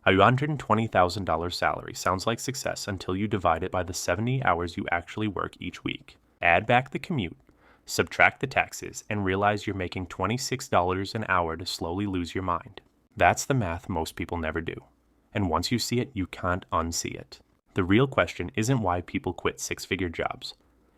A $120,000 salary sounds like success until you divide it by the 70 hours you actually work each week. Add back the commute, subtract the taxes, and realize you're making $26 an hour to slowly lose your mind. That's the math most people never do. And once you see it, you can't unsee it. The real question isn't why people quit six-figure jobs.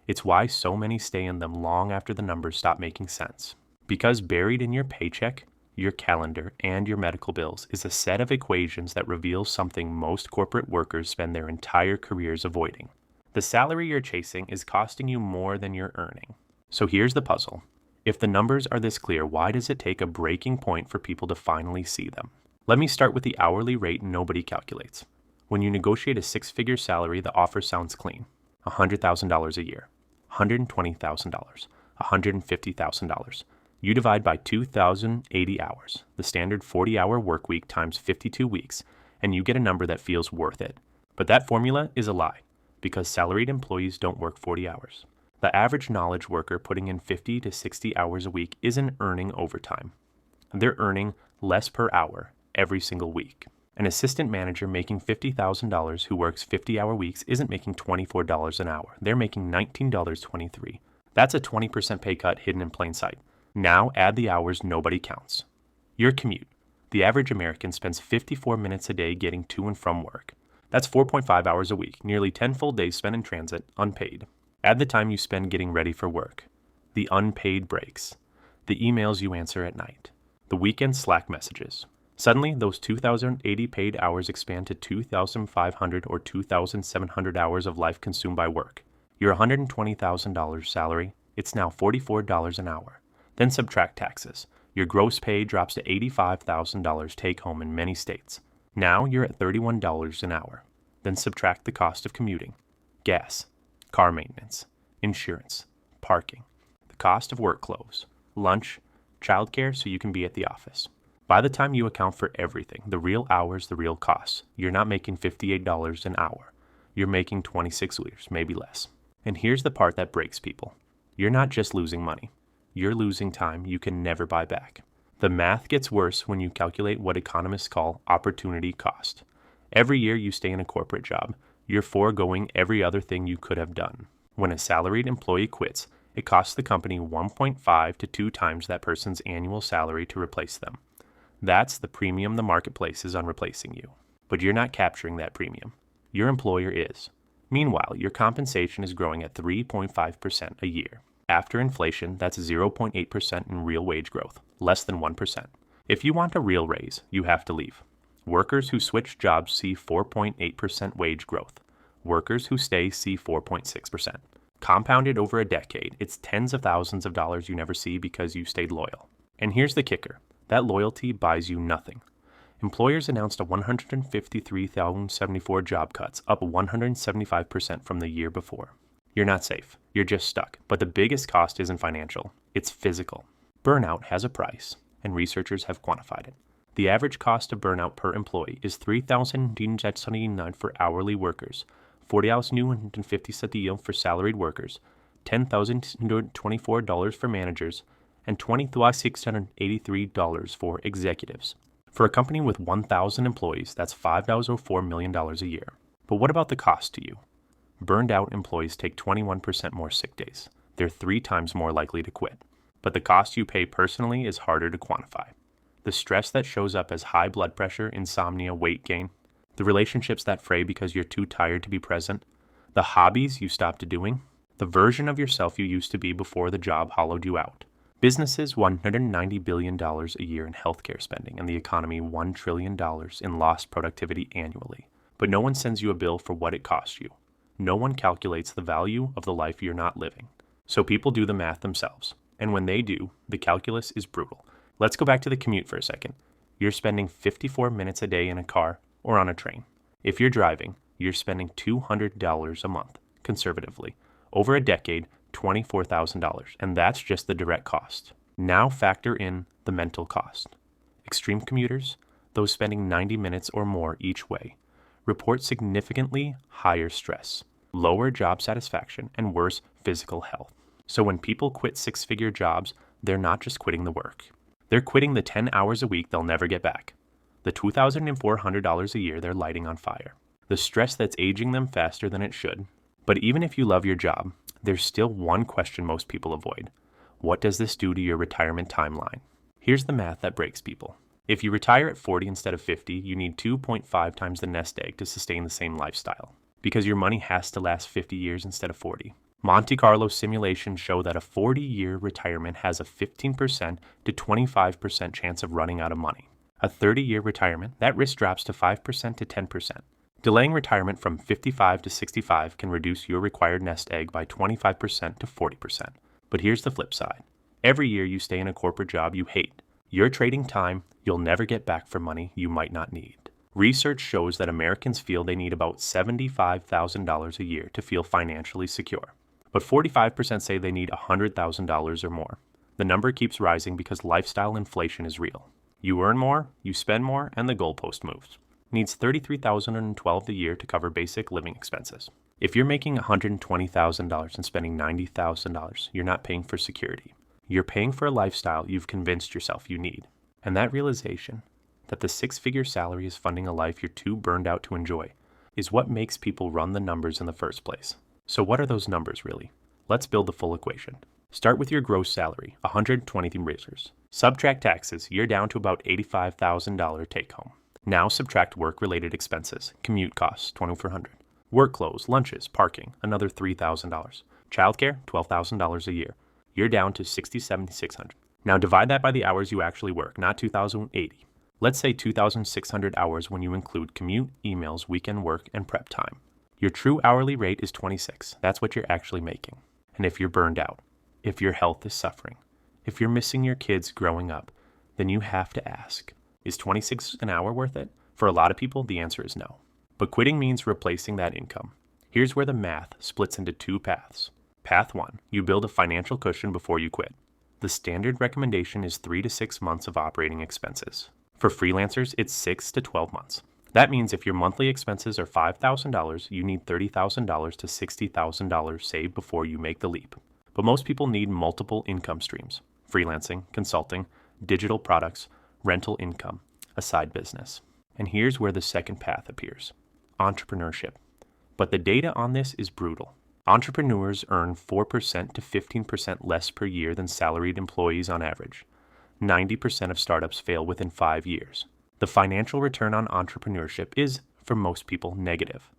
It's why so many stay in them long after the numbers stop making sense. Because buried in your paycheck, your calendar, and your medical bills is a set of equations that reveals something most corporate workers spend their entire careers avoiding. The salary you're chasing is costing you more than you're earning. So here's the puzzle. If the numbers are this clear, why does it take a breaking point for people to finally see them? Let me start with the hourly rate nobody calculates. When you negotiate a six-figure salary, the offer sounds clean. $100,000 a year, $120,000, $150,000. You divide by 2,080 hours, the standard 40-hour work week times 52 weeks, and you get a number that feels worth it. But that formula is a lie, because salaried employees don't work 40 hours. The average knowledge worker putting in 50 to 60 hours a week isn't earning overtime. They're earning less per hour every single week. An assistant manager making $50,000 who works 50-hour weeks isn't making $24 an hour. They're making $19.23. That's a 20% pay cut hidden in plain sight. Now add the hours nobody counts. Your commute. The average American spends 54 minutes a day getting to and from work. That's 4.5 hours a week, nearly 10 full days spent in transit, unpaid. Add the time you spend getting ready for work, the unpaid breaks, the emails you answer at night, the weekend Slack messages. Suddenly, those 2,080 paid hours expand to 2,500 or 2,700 hours of life consumed by work. Your $120,000 salary, it's now $44 an hour. Then subtract taxes. Your gross pay drops to $85,000 take home in many states. Now you're at $31 an hour. Then subtract the cost of commuting, gas, car maintenance, insurance, parking, the cost of work clothes, lunch, childcare so you can be at the office. By the time you account for everything, the real hours, the real costs, you're not making $58 an hour. You're making $26, maybe less. And here's the part that breaks people. You're not just losing money. You're losing time you can never buy back. The math gets worse when you calculate what economists call opportunity cost. Every year you stay in a corporate job, you're foregoing every other thing you could have done. When a salaried employee quits, it costs the company 1.5 to 2 times that person's annual salary to replace them. That's the premium the marketplace is on replacing you. But you're not capturing that premium. Your employer is. Meanwhile, your compensation is growing at 3.5% a year. After inflation, that's 0.8% in real wage growth, less than 1%. If you want a real raise, you have to leave. Workers who switch jobs see 4.8% wage growth. Workers who stay see 4.6%. Compounded over a decade, it's tens of thousands of dollars you never see because you stayed loyal. And here's the kicker. That loyalty buys you nothing. Employers announced a 153,074 job cuts, up 175% from the year before. You're not safe. You're just stuck. But the biggest cost isn't financial. It's physical. Burnout has a price, and researchers have quantified it. The average cost of burnout per employee is $3,979 for hourly workers, $40,950 for salaried workers, $10,224 for managers, and $20,683 for executives. For a company with 1,000 employees, that's $5.04 million a year. But what about the cost to you? Burned out employees take 21% more sick days. They're 3 times more likely to quit. But the cost you pay personally is harder to quantify. The stress that shows up as high blood pressure, insomnia, weight gain, the relationships that fray because you're too tired to be present, the hobbies you stopped doing, the version of yourself you used to be before the job hollowed you out. Businesses $190 billion a year in healthcare spending, and the economy $1 trillion in lost productivity annually. But no one sends you a bill for what it costs you. No one calculates the value of the life you're not living. So people do the math themselves. And when they do, the calculus is brutal. Let's go back to the commute for a second. You're spending 54 minutes a day in a car or on a train. If you're driving, you're spending $200 a month, conservatively. Over a decade, $24,000, and that's just the direct cost. Now factor in the mental cost. Extreme commuters, those spending 90 minutes or more each way, report significantly higher stress, lower job satisfaction, and worse physical health. So when people quit six-figure jobs, they're not just quitting the work. They're quitting the 10 hours a week they'll never get back, the $2,400 a year they're lighting on fire, the stress that's aging them faster than it should. But even if you love your job, there's still one question most people avoid. What does this do to your retirement timeline? Here's the math that breaks people. If you retire at 40 instead of 50, you need 2.5 times the nest egg to sustain the same lifestyle, because your money has to last 50 years instead of 40. Monte Carlo simulations show that a 40-year retirement has a 15% to 25% chance of running out of money. A 30-year retirement, that risk drops to 5% to 10%. Delaying retirement from 55 to 65 can reduce your required nest egg by 25% to 40%. But here's the flip side. Every year you stay in a corporate job you hate. You're trading time you'll never get back for money you might not need. Research shows that Americans feel they need about $75,000 a year to feel financially secure. But 45% say they need $100,000 or more. The number keeps rising because lifestyle inflation is real. You earn more, you spend more, and the goalpost moves. Needs $33,012 a year to cover basic living expenses. If you're making $120,000 and spending $90,000, you're not paying for security. You're paying for a lifestyle you've convinced yourself you need. And that realization, that the six-figure salary is funding a life you're too burned out to enjoy, is what makes people run the numbers in the first place. So what are those numbers really? Let's build the full equation. Start with your gross salary, $123. Subtract taxes, you're down to about $85,000 take home. Now subtract work-related expenses, commute costs, $2,400. Work clothes, lunches, parking, another $3,000. Childcare, $12,000 a year. You're down to $67,600. Now divide that by the hours you actually work, not 2,080. Let's say 2,600 hours when you include commute, emails, weekend work, and prep time. Your true hourly rate is $26. That's what you're actually making. And if you're burned out, if your health is suffering, if you're missing your kids growing up, then you have to ask, is $26 an hour worth it? For a lot of people, the answer is no. But quitting means replacing that income. Here's where the math splits into two paths. Path 1, you build a financial cushion before you quit. The standard recommendation is 3 to 6 months of operating expenses. For freelancers, it's 6 to 12 months. That means if your monthly expenses are $5,000, you need $30,000 to $60,000 saved before you make the leap. But most people need multiple income streams: freelancing, consulting, digital products, rental income, a side business. And here's where the second path appears: entrepreneurship. But the data on this is brutal. Entrepreneurs earn 4% to 15% less per year than salaried employees on average. 90% of startups fail within 5 years. The financial return on entrepreneurship is, for most people, negative.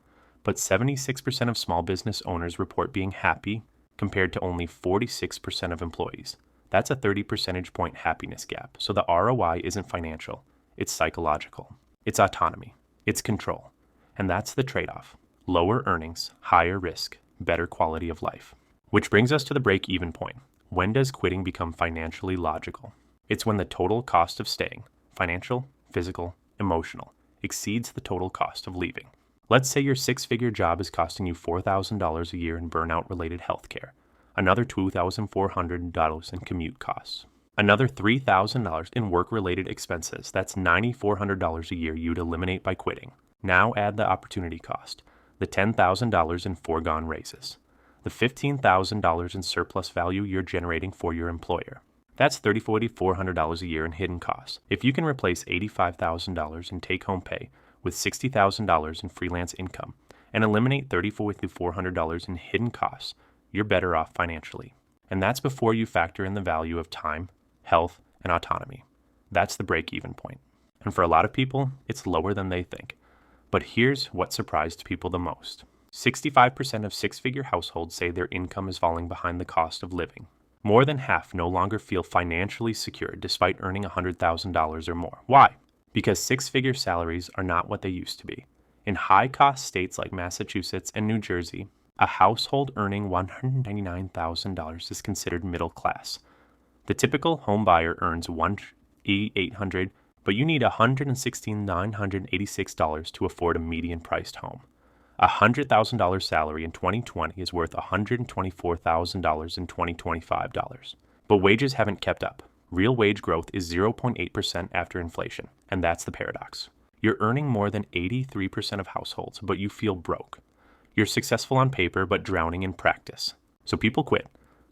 But 76% of small business owners report being happy, compared to only 46% of employees. That's a 30 percentage point happiness gap. So the ROI isn't financial, it's psychological. It's autonomy. It's control. And that's the trade-off. Lower earnings, higher risk, better quality of life. Which brings us to the break-even point. When does quitting become financially logical? It's when the total cost of staying, financial, physical, emotional, exceeds the total cost of leaving. Let's say your six-figure job is costing you $4,000 a year in burnout-related health care, another $2,400 in commute costs, another $3,000 in work-related expenses. That's $9,400 a year you'd eliminate by quitting. Now add the opportunity cost, the $10,000 in foregone raises, the $15,000 in surplus value you're generating for your employer. That's $3,400 a year in hidden costs. If you can replace $85,000 in take-home pay with $60,000 in freelance income and eliminate $3,400 in hidden costs, you're better off financially. And that's before you factor in the value of time, health, and autonomy. That's the break-even point. And for a lot of people, it's lower than they think. But here's what surprised people the most. 65% of six-figure households say their income is falling behind the cost of living. More than half no longer feel financially secure despite earning $100,000 or more. Why? Because six-figure salaries are not what they used to be. In high-cost states like Massachusetts and New Jersey, a household earning $199,000 is considered middle class. The typical home buyer earns $180,800, but you need $116,986 to afford a median-priced home. A $100,000 salary in 2020 is worth $124,000 in 2025 dollars. But wages haven't kept up. Real wage growth is 0.8% after inflation, and that's the paradox. You're earning more than 83% of households, but you feel broke. You're successful on paper, but drowning in practice. So people quit,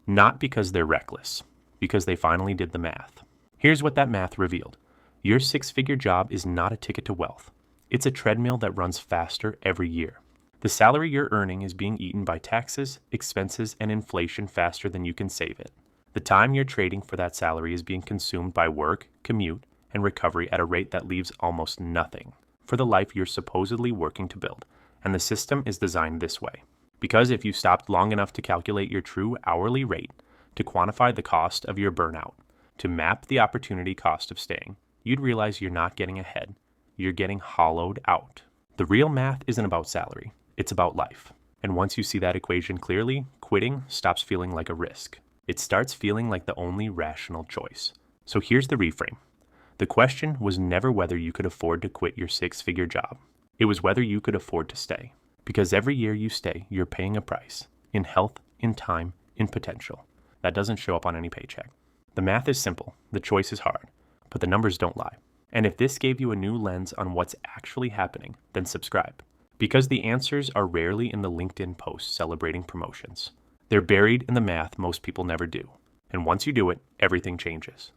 not because they're reckless, because they finally did the math. Here's what that math revealed. Your six-figure job is not a ticket to wealth. It's a treadmill that runs faster every year. The salary you're earning is being eaten by taxes, expenses, and inflation faster than you can save it. The time you're trading for that salary is being consumed by work, commute, and recovery at a rate that leaves almost nothing for the life you're supposedly working to build. And the system is designed this way. Because if you stopped long enough to calculate your true hourly rate, to quantify the cost of your burnout, to map the opportunity cost of staying, you'd realize you're not getting ahead. You're getting hollowed out. The real math isn't about salary. It's about life. And once you see that equation clearly, quitting stops feeling like a risk. It starts feeling like the only rational choice. So here's the reframe. The question was never whether you could afford to quit your six-figure job. It was whether you could afford to stay. Because every year you stay, you're paying a price. In health, in time, in potential. That doesn't show up on any paycheck. The math is simple. The choice is hard. But the numbers don't lie. And if this gave you a new lens on what's actually happening, then subscribe. Because the answers are rarely in the LinkedIn posts celebrating promotions. They're buried in the math most people never do. And once you do it, everything changes.